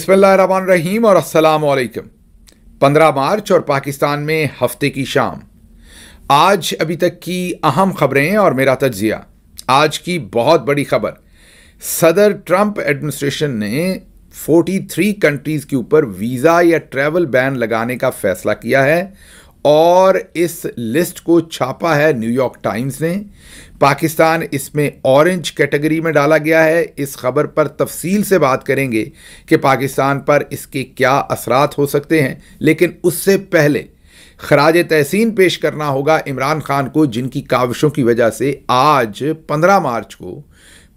बिस्मिल्लाहिर्रहमानिर्रहीम और अस्सलाम वालेकुम। 15 मार्च और पाकिस्तान में हफ्ते की शाम। आज अभी तक की अहम खबरें और मेरा तज्जिया। आज की बहुत बड़ी खबर, सदर ट्रंप एडमिनिस्ट्रेशन ने 43 कंट्रीज़ के ऊपर वीज़ा या ट्रैवल बैन लगाने का फैसला किया है और इस लिस्ट को छापा है न्यूयॉर्क टाइम्स ने। पाकिस्तान इसमें ऑरेंज कैटेगरी में डाला गया है। इस खबर पर तफसील से बात करेंगे कि पाकिस्तान पर इसके क्या असरात हो सकते हैं, लेकिन उससे पहले खराज तहसीन पेश करना होगा इमरान खान को, जिनकी काविशों की वजह से आज 15 मार्च को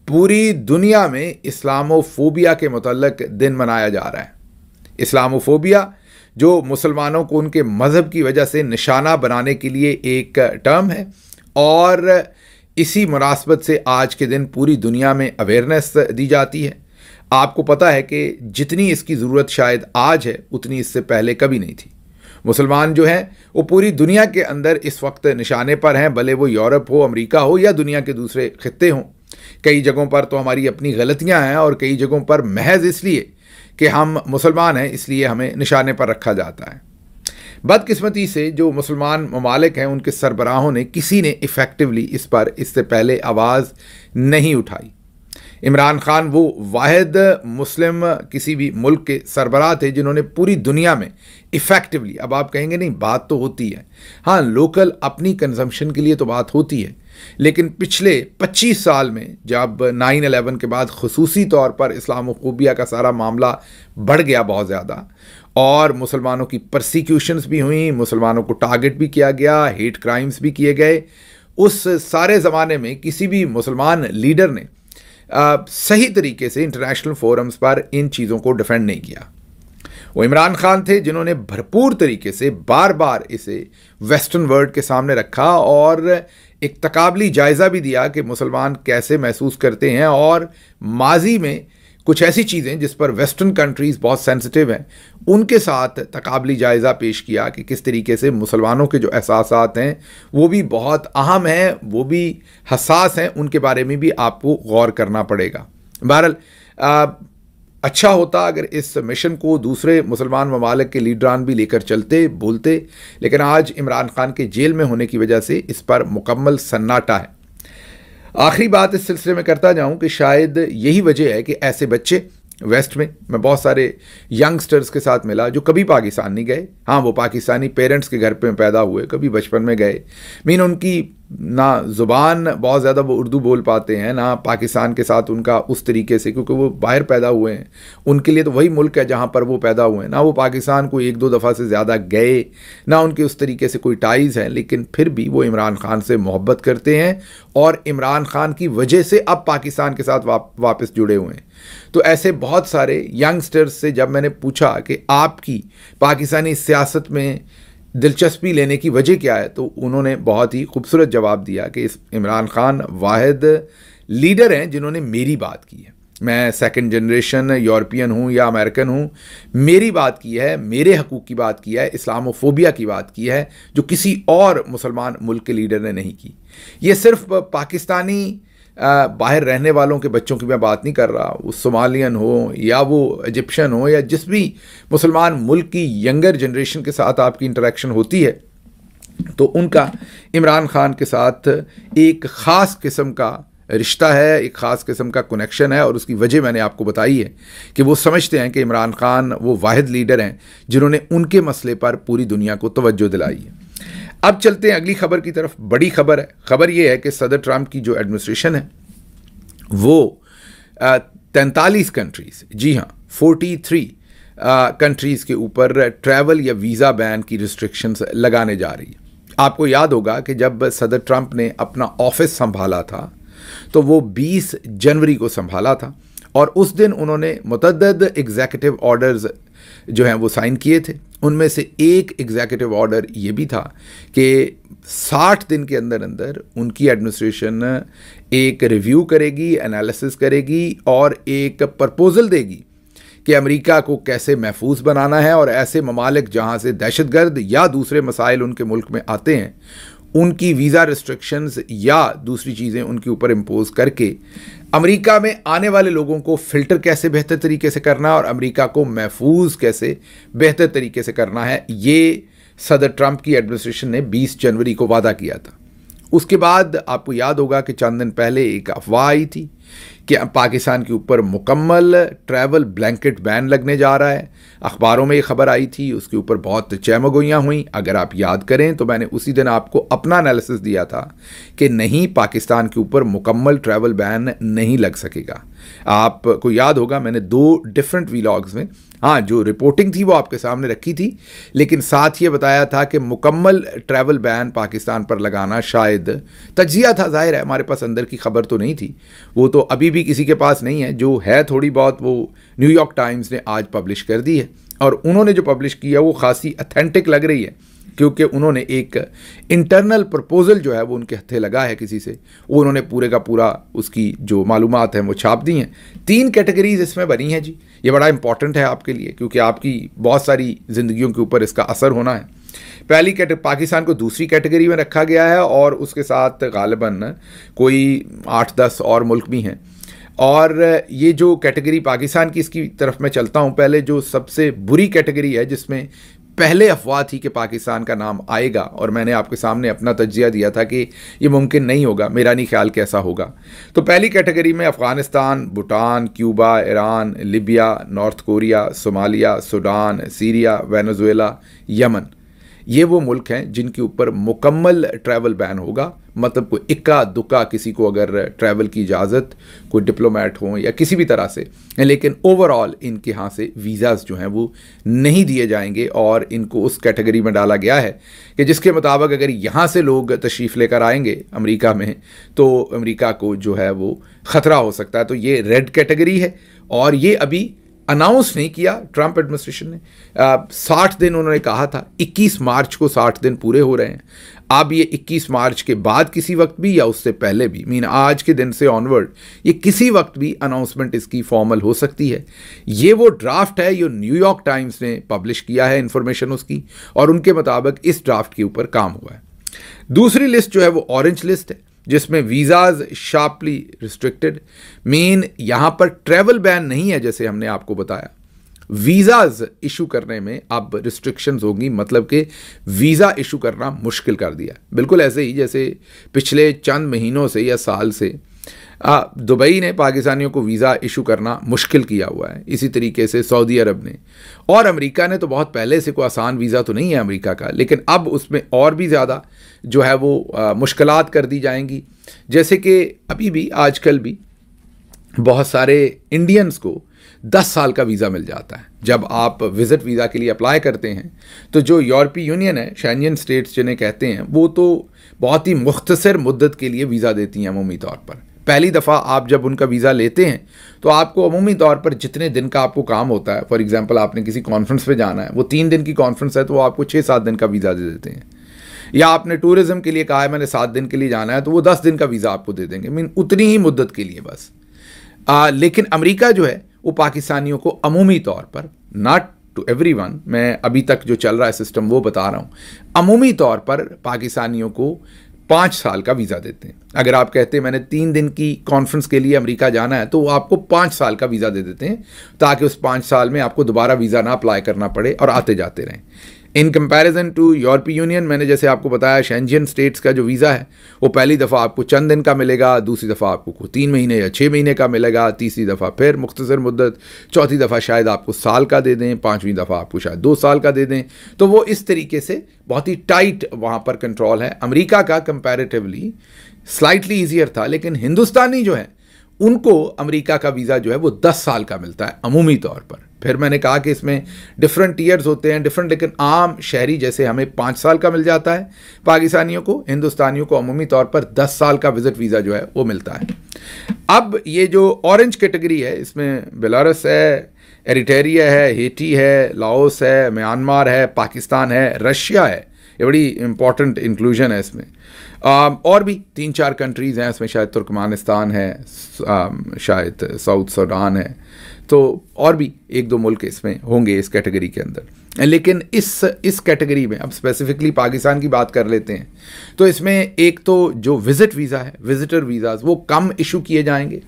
पूरी दुनिया में इस्लामोफोबिया के मुतल्लक दिन मनाया जा रहा है। इस्लामोफोबिया जो मुसलमानों को उनके मज़हब की वजह से निशाना बनाने के लिए एक टर्म है और इसी मुनासबत से आज के दिन पूरी दुनिया में अवेयरनेस दी जाती है। आपको पता है कि जितनी इसकी ज़रूरत शायद आज है उतनी इससे पहले कभी नहीं थी। मुसलमान जो हैं वो पूरी दुनिया के अंदर इस वक्त निशाने पर हैं, भले वो यूरोप हो, अमेरिका हो या दुनिया के दूसरे खित्ते हों। कई जगहों पर तो हमारी अपनी गलतियां हैं और कई जगहों पर महज इसलिए कि हम मुसलमान हैं इसलिए हमें निशाने पर रखा जाता है। बदकिस्मती से जो मुसलमान ममालिक हैं उनके सरबराहों ने किसी ने इफ़ेक्टिवली इस पर इससे पहले आवाज़ नहीं उठाई। इमरान खान वो वाहिद मुस्लिम किसी भी मुल्क के सरबराह थे जिन्होंने पूरी दुनिया में इफ़ेक्टिवली, अब आप कहेंगे नहीं बात तो होती है, हाँ लोकल अपनी कंजम्पशन के लिए तो बात होती है, लेकिन पिछले 25 साल में जब 9/11 के बाद खुसूसी तौर पर इस्लामोफोबिया का सारा मामला बढ़ गया बहुत ज़्यादा और मुसलमानों की परसिक्यूशंस भी हुई, मुसलमानों को टारगेट भी किया गया, हेट क्राइम्स भी किए गए, उस सारे ज़माने में किसी भी मुसलमान लीडर ने सही तरीके से इंटरनेशनल फोरम्स पर इन चीज़ों को डिफेंड नहीं किया। वो इमरान खान थे जिन्होंने भरपूर तरीके से बार बार इसे वेस्टर्न वर्ल्ड के सामने रखा और एक तकाबली जायज़ा भी दिया कि मुसलमान कैसे महसूस करते हैं और माजी में कुछ ऐसी चीज़ें जिस पर वेस्टर्न कंट्रीज़ बहुत सेंसिटिव हैं उनके साथ तकाबली जायज़ा पेश किया कि किस तरीके से मुसलमानों के जो एहसासात हैं वो भी बहुत अहम हैं, वो भी हसास हैं, उनके बारे में भी आपको गौर करना पड़ेगा। बहरहाल अच्छा होता अगर इस मिशन को दूसरे मुसलमान ममालिक के लीडरान भी लेकर चलते बोलते, लेकिन आज इमरान खान के जेल में होने की वजह से इस पर मुकम्मल सन्नाटा है। आखिरी बात इस सिलसिले में करता जाऊं कि शायद यही वजह है कि ऐसे बच्चे वेस्ट में, मैं बहुत सारे यंगस्टर्स के साथ मिला जो कभी पाकिस्तान नहीं गए, हाँ वो पाकिस्तानी पेरेंट्स के घर पे पैदा हुए, कभी बचपन में गए, मीन उनकी ना ज़ुबान बहुत ज़्यादा वो उर्दू बोल पाते हैं, ना पाकिस्तान के साथ उनका उस तरीके से, क्योंकि वो बाहर पैदा हुए हैं, उनके लिए तो वही मुल्क है जहाँ पर वो पैदा हुए हैं, ना वो पाकिस्तान को 1-2 दफ़ा से ज़्यादा गए, ना उनके उस तरीके से कोई टाइज़ हैं, लेकिन फिर भी वो इमरान खान से मोहब्बत करते हैं और इमरान खान की वजह से अब पाकिस्तान के साथ वापस जुड़े हुए हैं। तो ऐसे बहुत सारे यंगस्टर्स से जब मैंने पूछा कि आपकी पाकिस्तानी सियासत में दिलचस्पी लेने की वजह क्या है, तो उन्होंने बहुत ही खूबसूरत जवाब दिया कि इस इमरान खान वाहिद लीडर हैं जिन्होंने मेरी बात की है। मैं सेकंड जनरेशन यूरोपियन हूँ या अमेरिकन हूँ, मेरी बात की है, मेरे हकूक़ की बात की है, इस्लामोफोबिया की बात की है, जो किसी और मुसलमान मुल्क के लीडर ने नहीं की। ये सिर्फ पाकिस्तानी बाहर रहने वालों के बच्चों की मैं बात नहीं कर रहा, वो सोमालियन हो या वो इजिप्शियन हो या जिस भी मुसलमान मुल्क की यंगर जनरेशन के साथ आपकी इंटरेक्शन होती है तो उनका इमरान खान के साथ एक ख़ास किस्म का रिश्ता है, एक ख़ास किस्म का कनेक्शन है और उसकी वजह मैंने आपको बताई है कि वो समझते हैं कि इमरान खान वो वाहिद लीडर हैं जिन्होंने उनके मसले पर पूरी दुनिया को तवज्जो दिलाई है। अब चलते हैं अगली खबर की तरफ। बड़ी खबर है, खबर ये है कि सदर ट्रंप की जो एडमिनिस्ट्रेशन है वो 43 कंट्रीज़, जी हाँ 43 कंट्रीज़ के ऊपर ट्रैवल या वीज़ा बैन की रिस्ट्रिक्शंस लगाने जा रही है। आपको याद होगा कि जब सदर ट्रंप ने अपना ऑफिस संभाला था तो वो 20 जनवरी को संभाला था और उस दिन उन्होंने मुतअद्दिद एग्जीक्यूटिव ऑर्डर्स जो हैं वो साइन किए थे। उनमें से एक एग्जीक्यूटिव ऑर्डर ये भी था कि 60 दिन के अंदर अंदर उनकी एडमिनिस्ट्रेशन एक रिव्यू करेगी, एनालिसिस करेगी और एक प्रपोज़ल देगी कि अमेरिका को कैसे महफूज बनाना है और ऐसे ममालिक जहाँ से दहशतगर्द या दूसरे मसाइल उनके मुल्क में आते हैं उनकी वीज़ा रिस्ट्रिक्शंस या दूसरी चीज़ें उनके ऊपर इम्पोज करके अमेरिका में आने वाले लोगों को फिल्टर कैसे बेहतर तरीके से करना है और अमेरिका को महफूज कैसे बेहतर तरीके से करना है, ये सदर ट्रंप की एडमिनिस्ट्रेशन ने 20 जनवरी को वादा किया था। उसके बाद आपको याद होगा कि चंद दिन पहले एक अफवाह आई थी कि पाकिस्तान के ऊपर मुकम्मल ट्रैवल ब्लैंकेट बैन लगने जा रहा है। अखबारों में ये खबर आई थी, उसके ऊपर बहुत चहमगोइयाँ हुई। अगर आप याद करें तो मैंने उसी दिन आपको अपना एनालिसिस दिया था कि नहीं, पाकिस्तान के ऊपर मुकम्मल ट्रैवल बैन नहीं लग सकेगा। आपको याद होगा मैंने 2 डिफरेंट व्लॉग्स में, हाँ, जो रिपोर्टिंग थी वो आपके सामने रखी थी, लेकिन साथ ये बताया था कि मुकम्मल ट्रैवल बैन पाकिस्तान पर लगाना शायद तज्जिया था। जाहिर है हमारे पास अंदर की खबर तो नहीं थी, वो तो अभी भी किसी के पास नहीं है। जो है थोड़ी बहुत वो न्यूयॉर्क टाइम्स ने आज पब्लिश कर दी है, और उन्होंने जो पब्लिश किया वो खासी अथेंटिक लग रही है, क्योंकि उन्होंने एक इंटरनल प्रपोजल जो है वो उनके हथे लगा है किसी से, वो उन्होंने पूरे का पूरा उसकी जो मालूमात हैं वो छाप दी हैं। 3 कैटेगरीज इसमें बनी हैं जी। ये बड़ा इंपॉर्टेंट है आपके लिए, क्योंकि आपकी बहुत सारी ज़िंदगियों के ऊपर इसका असर होना है। पहली कैटेगरी, पाकिस्तान को दूसरी कैटेगरी में रखा गया है, और उसके साथ गालिबन कोई 8-10 और मुल्क भी हैं। और ये जो कैटेगरी पाकिस्तान की, इसकी तरफ मैं चलता हूँ। पहले जो सबसे बुरी कैटेगरी है, जिसमें पहले अफवाह थी कि पाकिस्तान का नाम आएगा, और मैंने आपके सामने अपना तज्जिया दिया था कि ये मुमकिन नहीं होगा, मेरा नहीं ख्याल कैसा होगा। तो पहली कैटेगरी में Afghanistan, Bhutan, Cuba, Iran, Libya, north Korea, Somalia, Sudan, Syria, Venezuela, Yemen, ये वो मुल्क हैं जिनके ऊपर मुकम्मल ट्रैवल बैन होगा। मतलब कोई इक्का दुक्का किसी को अगर ट्रैवल की इजाज़त, कोई डिप्लोमेट हो या किसी भी तरह से, लेकिन ओवरऑल इनके यहाँ से वीज़ाज़ जो हैं वो नहीं दिए जाएंगे, और इनको उस कैटेगरी में डाला गया है कि जिसके मुताबिक अगर यहाँ से लोग तशरीफ़ लेकर आएंगे अमेरिका में, तो अमेरिका को जो है वो ख़तरा हो सकता है। तो ये रेड कैटेगरी है, और ये अभी अनाउंस नहीं किया ट्रंप एडमिनिस्ट्रेशन ने। 60 दिन उन्होंने कहा था, 21 मार्च को 60 दिन पूरे हो रहे हैं। अब ये 21 मार्च के बाद किसी वक्त भी या उससे पहले भी, मीन आज के दिन से ऑनवर्ड, ये किसी वक्त भी अनाउंसमेंट इसकी फॉर्मल हो सकती है। ये वो ड्राफ्ट है जो न्यूयॉर्क टाइम्स ने पब्लिश किया है, इंफॉर्मेशन उसकी, और उनके मुताबिक इस ड्राफ्ट के ऊपर काम हुआ है। दूसरी लिस्ट जो है वो ऑरेंज लिस्ट है, जिसमें वीज़ाज शार्पली रिस्ट्रिक्टेड, मीन यहाँ पर ट्रैवल बैन नहीं है जैसे हमने आपको बताया, वीज़ाज इशू करने में अब रिस्ट्रिक्शंस होंगी। मतलब कि वीज़ा इशू करना मुश्किल कर दिया, बिल्कुल ऐसे ही जैसे पिछले चंद महीनों से या साल से दुबई ने पाकिस्तानियों को वीज़ा इशू करना मुश्किल किया हुआ है। इसी तरीके से सऊदी अरब ने, और अमेरिका ने तो बहुत पहले से कोई आसान वीज़ा तो नहीं है अमेरिका का, लेकिन अब उसमें और भी ज़्यादा जो है वो मुश्किलात कर दी जाएंगी। जैसे कि अभी भी आजकल भी बहुत सारे इंडियंस को 10 साल का वीज़ा मिल जाता है। जब आप विज़िट वीज़ा के लिए अप्लाई करते हैं तो जो यूरोपीय यूनियन है, शेंजन स्टेट्स जिन्हें कहते हैं, वो तो बहुत ही मुख्तसर मुद्दत के लिए वीज़ा देती हैं अमूमी तौर पर। पहली दफ़ा आप जब उनका वीज़ा लेते हैं तो आपको अमूमी तौर पर जितने दिन का आपको काम होता है, फॉर एग्जांपल आपने किसी कॉन्फ्रेंस पे जाना है, वो 3 दिन की कॉन्फ्रेंस है तो वो आपको 6-7 दिन का वीज़ा दे देते हैं। या आपने टूरिज़्म के लिए कहा है मैंने 7 दिन के लिए जाना है, तो वो 10 दिन का वीज़ा आपको दे देंगे, मीन उतनी ही मुद्दत के लिए बस। लेकिन अमेरिका जो है वो पाकिस्तानियों को अमूमी तौर पर, नॉट टू एवरीवन, मैं अभी तक जो चल रहा है सिस्टम वो बता रहा हूँ, अमूमी तौर पर पाकिस्तानियों को 5 साल का वीज़ा देते हैं। अगर आप कहते हैं मैंने 3 दिन की कॉन्फ्रेंस के लिए अमेरिका जाना है, तो वो आपको 5 साल का वीज़ा दे देते हैं, ताकि उस 5 साल में आपको दोबारा वीज़ा ना अप्लाई करना पड़े और आते जाते रहें। इन कंपैरिजन टू यूरोपीय यूनियन, मैंने जैसे आपको बताया शेंजन स्टेट्स का जो वीज़ा है वो पहली दफ़ा आपको चंद दिन का मिलेगा, दूसरी दफ़ा आपको 3 महीने या 6 महीने का मिलेगा, तीसरी दफ़ा फिर मुख्तसर मुद्दत, चौथी दफ़ा शायद आपको साल का दे दें, 5वीं दफ़ा आपको शायद 2 साल का दे दें। तो वो इस तरीके से बहुत ही टाइट वहाँ पर कंट्रोल है। अमेरिका का कंपैरेटिवली स्लाइटली ईजियर था, लेकिन हिंदुस्तानी जो है उनको अमेरिका का वीज़ा जो है वो 10 साल का मिलता है अमूमी तौर पर। फिर मैंने कहा कि इसमें डिफरेंट ईयर्स होते हैं डिफरेंट, लेकिन आम शहरी जैसे हमें 5 साल का मिल जाता है पाकिस्तानियों को, हिंदुस्तानियों को अमूमी तौर पर 10 साल का विजिट वीज़ा जो है वो मिलता है। अब ये जो ऑरेंज कैटेगरी है, इसमें बेलारूस है, एरिट्रिया है, हेटी है, लाओस है, म्यांमार है, पाकिस्तान है, रशिया है। ये बड़ी इंपॉर्टेंट इंक्लूजन है इसमें। और भी 3-4 कंट्रीज़ हैं इसमें, शायद तुर्कमानिस्तान है, शायद साउथ सूडान है। तो और भी एक दो मुल्क इसमें होंगे इस कैटेगरी के अंदर। लेकिन इस कैटेगरी में अब स्पेसिफिकली पाकिस्तान की बात कर लेते हैं। तो इसमें एक तो जो विज़िट वीज़ा है, विजिटर वीज़ाज़, वो कम इशू किए जाएंगे।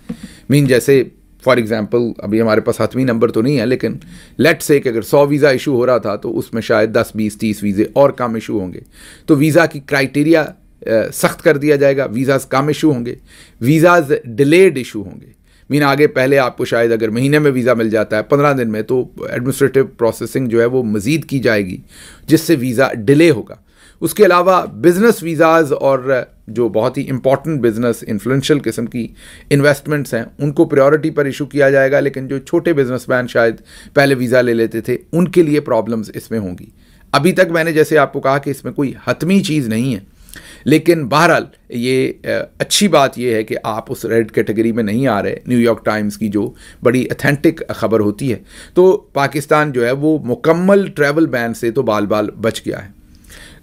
जैसे फॉर एग्जांपल अभी हमारे पास हतमी नंबर तो नहीं है, लेकिन लेट से कि अगर 100 वीज़ा इशू हो रहा था तो उसमें शायद 10, 20, 30 वीज़े और कम इशू होंगे। तो वीज़ा की क्राइटेरिया सख्त कर दिया जाएगा, वीज़ाज़ कम इशू होंगे, वीज़ाज़ डिलेड इशू होंगे। आगे पहले आपको शायद अगर महीने में वीज़ा मिल जाता है 15 दिन में, तो एडमिनिस्ट्रेटिव प्रोसेसिंग जो है वो मज़ीद की जाएगी, जिससे वीज़ा डिले होगा। उसके अलावा बिज़नेस वीज़ाज़ और जो बहुत ही इंपॉर्टेंट बिज़नेस इन्फ्लुएंशियल किस्म की इन्वेस्टमेंट्स हैं उनको प्रायोरिटी पर इशू किया जाएगा। लेकिन जो छोटे बिजनेसमैन शायद पहले वीज़ा ले लेते थे, उनके लिए प्रॉब्लम्स इसमें होंगी। अभी तक मैंने जैसे आपको कहा कि इसमें कोई हतमी चीज़ नहीं है, लेकिन बहरहाल ये अच्छी बात ये है कि आप उस रेड कैटेगरी में नहीं आ रहे। न्यूयॉर्क टाइम्स की जो बड़ी ऑथेंटिक खबर होती है, तो पाकिस्तान जो है वो मुकम्मल ट्रैवल बैन से तो बाल बाल बच गया है।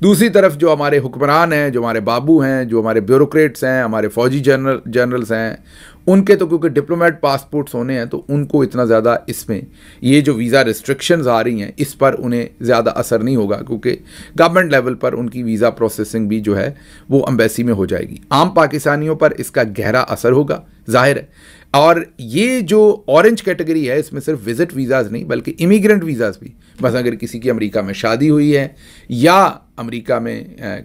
दूसरी तरफ जो हमारे हुक्मरान हैं, जो हमारे बाबू हैं, जो हमारे ब्यूरोक्रेट्स हैं, हमारे फौजी जनरल्स हैं, उनके तो क्योंकि डिप्लोमेट पासपोर्ट्स होने हैं, तो उनको इतना ज़्यादा इसमें ये जो वीज़ा रिस्ट्रिक्शंस आ रही हैं इस पर उन्हें ज़्यादा असर नहीं होगा, क्योंकि गवर्नमेंट लेवल पर उनकी वीज़ा प्रोसेसिंग भी जो है वो एम्बेसी में हो जाएगी। आम पाकिस्तानियों पर इसका गहरा असर होगा, जाहिर है। और ये जो ऑरेंज कैटेगरी है, इसमें सिर्फ विजिट वीज़ाज़ नहीं बल्कि इमिग्रेंट वीज़ाज़ भी, बस अगर किसी की अमेरिका में शादी हुई है या अमेरिका में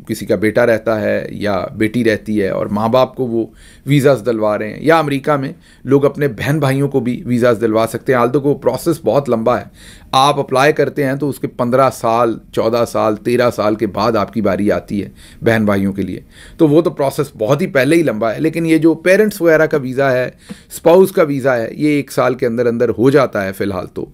किसी का बेटा रहता है या बेटी रहती है और माँ बाप को वो वीज़ाज़ दिलवा रहे हैं, या अमेरिका में लोग अपने बहन भाइयों को भी वीज़ाज़ दिलवा सकते हैं। हाल तो वो प्रोसेस बहुत लंबा है, आप अप्लाई करते हैं तो उसके 15 साल, 14 साल, 13 साल के बाद आपकी बारी आती है बहन भाइयों के लिए। तो वो तो प्रोसेस बहुत ही पहले ही लंबा है। लेकिन ये जो पेरेंट्स वगैरह का वीज़ा है, स्पाउस का वीज़ा है, ये 1 साल के अंदर अंदर हो जाता है फ़िलहाल, तो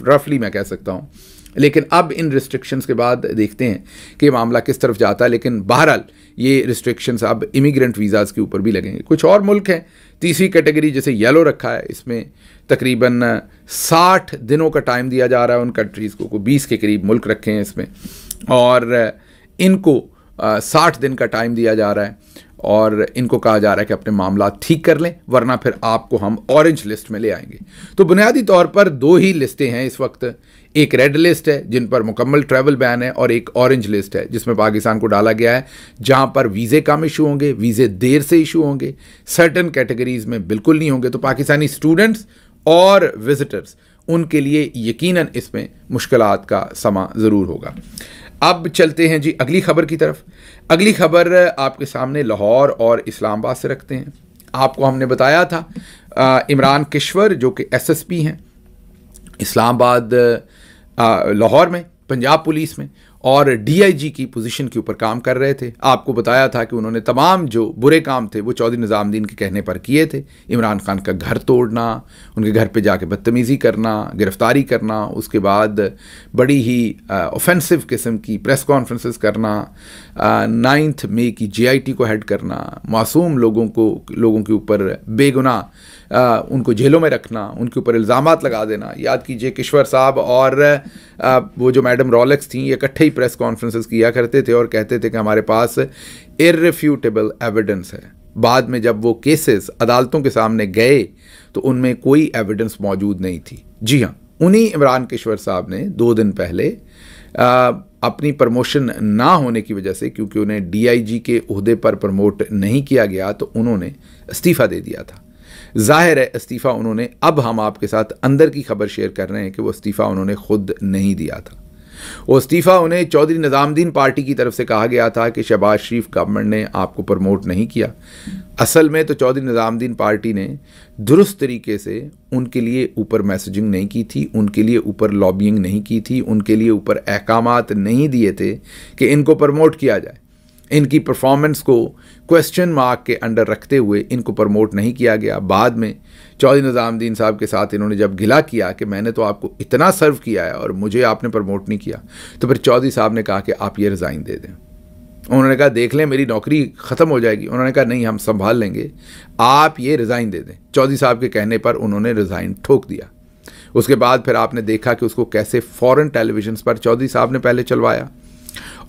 रफली मैं कह सकता हूँ। लेकिन अब इन रिस्ट्रिक्शंस के बाद देखते हैं कि मामला किस तरफ जाता है। लेकिन बहरहाल ये रिस्ट्रिक्शंस अब इमिग्रेंट वीज़ाज़ के ऊपर भी लगेंगे। कुछ और मुल्क हैं, तीसरी कैटेगरी जैसे येलो रखा है, इसमें तकरीबन 60 दिनों का टाइम दिया जा रहा है उन कंट्रीज़ को 20 के करीब मुल्क रखे हैं इसमें, और इनको 60 दिन का टाइम दिया जा रहा है और इनको कहा जा रहा है कि अपने मामला ठीक कर लें, वरना फिर आपको हम ऑरेंज लिस्ट में ले आएंगे। तो बुनियादी तौर पर 2 ही लिस्टें हैं इस वक्त, एक रेड लिस्ट है जिन पर मुकम्मल ट्रैवल बैन है, और एक ऑरेंज लिस्ट है जिसमें पाकिस्तान को डाला गया है, जहां पर वीज़े कम इशू होंगे, वीज़े देर से इशू होंगे, सर्टन कैटेगरीज़ में बिल्कुल नहीं होंगे। तो पाकिस्तानी स्टूडेंट्स और विजिटर्स, उनके लिए यकीनन इसमें मुश्किलात का समा ज़रूर होगा। अब चलते हैं जी अगली खबर की तरफ। अगली खबर आपके सामने लाहौर और इस्लामाबाद से रखते हैं। आपको हमने बताया था इमरान किश्वर जो कि SSP हैं इस्लामाबाद, लाहौर में, पंजाब पुलिस में, और DIG की पोजीशन के ऊपर काम कर रहे थे। आपको बताया था कि उन्होंने तमाम जो बुरे काम थे वो चौधरी निज़ामुद्दीन के कहने पर किए थे। इमरान खान का घर तोड़ना, उनके घर पे जाके बदतमीज़ी करना, गिरफ्तारी करना, उसके बाद बड़ी ही ऑफेंसिव किस्म की प्रेस कॉन्फ्रेंसेस करना, 9 मई की JIT को हेड करना, मासूम लोगों के ऊपर बेगुनाह उनको जेलों में रखना, उनके ऊपर इल्ज़ामात लगा देना। याद कीजिए किश्वर साहब और वो जो मैडम रॉलेक्स थी, ये इकट्ठे ही प्रेस कॉन्फ्रेंसेस किया करते थे और कहते थे कि हमारे पास इररिफ्यूटेबल एविडेंस है। बाद में जब वो केसेस अदालतों के सामने गए तो उनमें कोई एविडेंस मौजूद नहीं थी। जी हाँ, उन्हीं इमरान किश्वर साहब ने 2 दिन पहले अपनी प्रमोशन ना होने की वजह से, क्योंकि उन्हें DIG के ओहदे पर प्रमोट नहीं किया गया, तो उन्होंने इस्तीफ़ा दे दिया था। जाहिर है इस्तीफ़ा उन्होंने, अब हम आपके साथ अंदर की खबर शेयर कर रहे हैं कि वो इस्तीफ़ा उन्होंने खुद नहीं दिया था। वो इस्तीफ़ा उन्हें चौधरी निज़ामुद्दीन पार्टी की तरफ से कहा गया था कि शहबाज शरीफ गवर्नमेंट ने आपको प्रमोट नहीं किया। असल में तो चौधरी निज़ामुद्दीन पार्टी ने दुरुस्त तरीके से उनके लिए ऊपर मैसेजिंग नहीं की थी, उनके लिए ऊपर लॉबिंग नहीं की थी, उनके लिए ऊपर अहकामात नहीं दिए थे कि इनको प्रमोट किया जाए। इनकी परफॉर्मेंस को क्वेश्चन मार्क के अंडर रखते हुए इनको प्रमोट नहीं किया गया। बाद में चौधरी निज़ामुद्दीन साहब के साथ इन्होंने जब गिला किया कि मैंने तो आपको इतना सर्व किया है और मुझे आपने प्रमोट नहीं किया, तो फिर चौधरी साहब ने कहा कि आप ये रिज़ाइन दे दें। उन्होंने कहा देख लें मेरी नौकरी ख़त्म हो जाएगी। उन्होंने कहा नहीं, हम संभाल लेंगे, आप ये रिज़ाइन दे दें। चौधरी साहब के कहने पर उन्होंने रिज़ाइन ठोक दिया। उसके बाद फिर आपने देखा कि उसको कैसे फ़ॉरेन टेलीविजन पर चौधरी साहब ने पहले चलवाया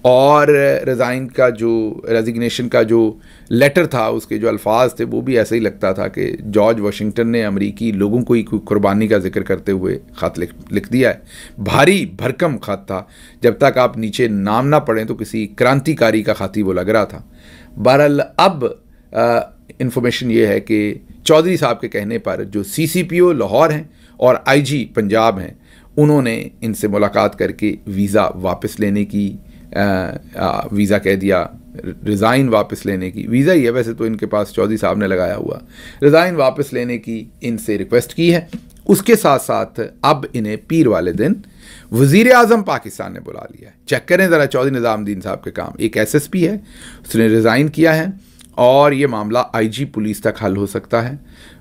और रेजिग्नेशन का जो लेटर था, उसके जो अल्फाज थे वो भी ऐसे ही लगता था कि जॉर्ज वाशिंगटन ने अमेरिकी लोगों को ही कुर्बानी का जिक्र करते हुए ख़त लिख दिया है। भारी भरकम ख़त था, जब तक आप नीचे नाम ना पढ़ें तो किसी क्रांतिकारी का ख़त ही वो लग रहा था। बहरहाल अब इंफॉर्मेशन ये है कि चौधरी साहब के कहने पर जो CCPO लाहौर हैं और IG पंजाब हैं, उन्होंने इनसे मुलाकात करके वीज़ा वापस लेने की वीज़ा कह दिया, रिज़ाइन वापस लेने की, वीज़ा ही है वैसे तो इनके पास, चौधरी साहब ने लगाया हुआ, रिज़ाइन वापस लेने की इनसे रिक्वेस्ट की है। उसके साथ साथ अब इन्हें पीर वाले दिन वज़ीर आज़म पाकिस्तान ने बुला लिया है। चेक करें ज़रा चौधरी निज़ामुद्दीन साहब के काम। एक SSP है, उसने रिज़ाइन किया है और ये मामला IG पुलिस तक हल हो सकता है,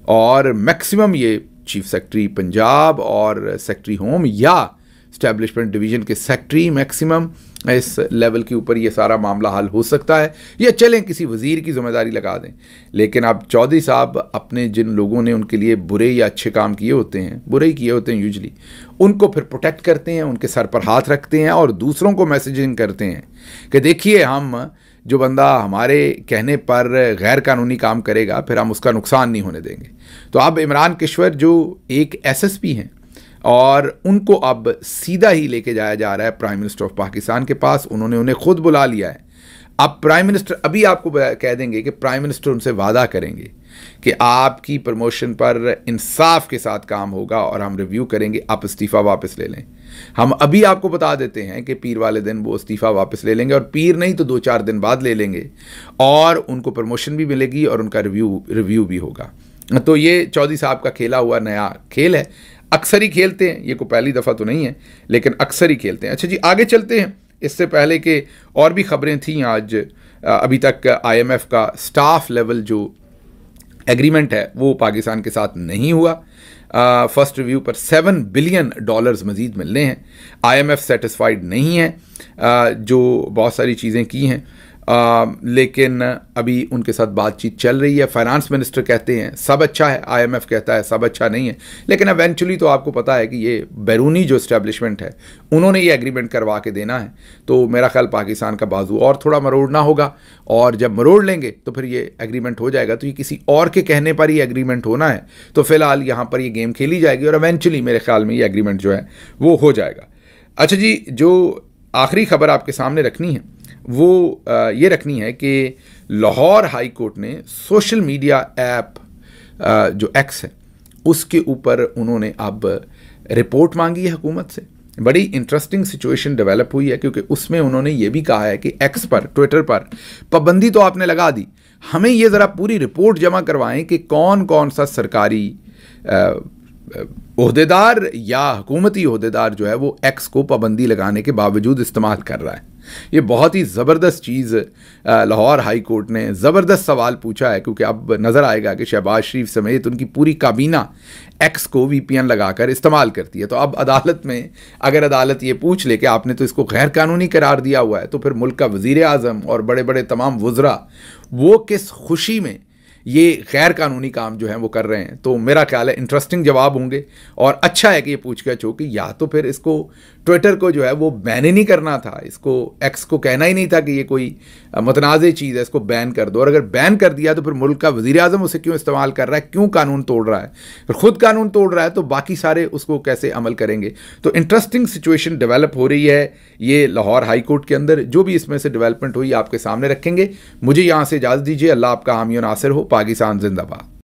और मैक्सिमम ये चीफ सेक्रेटरी पंजाब और सेक्रेटरी होम या स्टैब्लिशमेंट डिवीज़न के सेक्रेटरी, मैक्सिमम इस लेवल के ऊपर ये सारा मामला हल हो सकता है, या चलें किसी वज़ीर की ज़िम्मेदारी लगा दें। लेकिन अब चौधरी साहब अपने जिन लोगों ने उनके लिए बुरे या अच्छे काम किए होते हैं, बुरे ही किए होते हैं यूजली, उनको फिर प्रोटेक्ट करते हैं, उनके सर पर हाथ रखते हैं और दूसरों को मैसेजिंग करते हैं कि देखिए, हम जो बंदा हमारे कहने पर गैर कानूनी काम करेगा फिर हम उसका नुकसान नहीं होने देंगे। तो अब इमरान किश्वर जो एक SSP हैं, और उनको अब सीधा ही लेके जाया जा रहा है प्राइम मिनिस्टर ऑफ पाकिस्तान के पास। उन्होंने उन्हें खुद बुला लिया है। अब प्राइम मिनिस्टर अभी आपको कह देंगे कि प्राइम मिनिस्टर उनसे वादा करेंगे कि आपकी प्रमोशन पर इंसाफ के साथ काम होगा और हम रिव्यू करेंगे, आप इस्तीफ़ा वापस ले लें। हम अभी आपको बता देते हैं कि पीर वाले दिन वो इस्तीफ़ा वापस ले लेंगे, और पीर नहीं तो 2-4 दिन बाद ले लेंगे, और उनको प्रमोशन भी मिलेगी और उनका रिव्यू भी होगा। तो ये चौधरी साहब का खेला हुआ नया खेल है। अक्सर ही खेलते हैं, ये कोई पहली दफ़ा तो नहीं है, लेकिन अक्सर ही खेलते हैं। अच्छा जी, आगे चलते हैं। इससे पहले के और भी खबरें थीं आज। अभी तक IMF का स्टाफ लेवल जो एग्रीमेंट है वो पाकिस्तान के साथ नहीं हुआ। फर्स्ट रिव्यू पर $7 बिलियन मज़ीद मिलने हैं। IMF सेटिस्फाइड नहीं है, जो बहुत सारी चीज़ें की हैं, लेकिन अभी उनके साथ बातचीत चल रही है। फाइनेंस मिनिस्टर कहते हैं सब अच्छा है, IMF कहता है सब अच्छा नहीं है, लेकिन एवेंचुअली तो आपको पता है कि ये बैरूनी जो इस्टेब्लिशमेंट है उन्होंने ये एग्रीमेंट करवा के देना है। तो मेरा ख्याल पाकिस्तान का बाजू और थोड़ा मरोड़ना होगा, और जब मरोड़ लेंगे तो फिर ये एग्रीमेंट हो जाएगा। तो ये किसी और के कहने पर ही एग्रीमेंट होना है, तो फिलहाल यहाँ पर ये गेम खेली जाएगी और एवेंचुअली मेरे ख्याल में ये एग्रीमेंट जो है वो हो जाएगा। अच्छा जी, जो आखिरी खबर आपके सामने रखनी है वो ये रखनी है कि लाहौर हाई कोर्ट ने सोशल मीडिया ऐप जो X है उसके ऊपर उन्होंने अब रिपोर्ट मांगी है हुकूमत से। बड़ी इंटरेस्टिंग सिचुएशन डेवलप हुई है, क्योंकि उसमें उन्होंने ये भी कहा है कि X पर, ट्विटर पर पाबंदी तो आपने लगा दी, हमें ये ज़रा पूरी रिपोर्ट जमा करवाएं कि कौन कौन सा सरकारी ओहदेदार या हुकूमती ओहदेदार जो है वो X को पाबंदी लगाने के बावजूद इस्तेमाल कर रहा है। ये बहुत ही ज़बरदस्त चीज़ लाहौर हाई कोर्ट ने ज़बरदस्त सवाल पूछा है, क्योंकि अब नज़र आएगा कि शहबाज शरीफ समेत उनकी पूरी काबीना X को VPN लगाकर इस्तेमाल करती है। तो अब अदालत में अगर अदालत ये पूछ ले कि आपने तो इसको गैर कानूनी करार दिया हुआ है, तो फिर मुल्क का वज़ीर आज़म और बड़े बड़े तमाम वज़रा वो किस खुशी में ये गैर कानूनी काम जो है वो कर रहे हैं। तो मेरा ख्याल है इंटरेस्टिंग जवाब होंगे, और अच्छा है कि ये पूछ गया कि या तो फिर इसको ट्विटर को जो है वो बैन ही नहीं करना था, इसको X को कहना ही नहीं था कि ये कोई मतनाज़ चीज़ है, इसको बैन कर दो। और अगर बैन कर दिया तो फिर मुल्क का वज़ीर आज़म उसे क्यों इस्तेमाल कर रहा है, क्यों कानून तोड़ रहा है, फिर खुद कानून तोड़ रहा है तो बाकी सारे उसको कैसे अमल करेंगे। तो इंटरेस्टिंग सिचुएशन डेवलप हो रही है ये लाहौर हाई कोर्ट के अंदर। जो भी इसमें से डेवलपमेंट हुई आपके सामने रखेंगे। मुझे यहाँ से इजाज़त दीजिए। अल्लाह आपका हामी और नासिर हो। पाकिस्तान जिंदाबाद।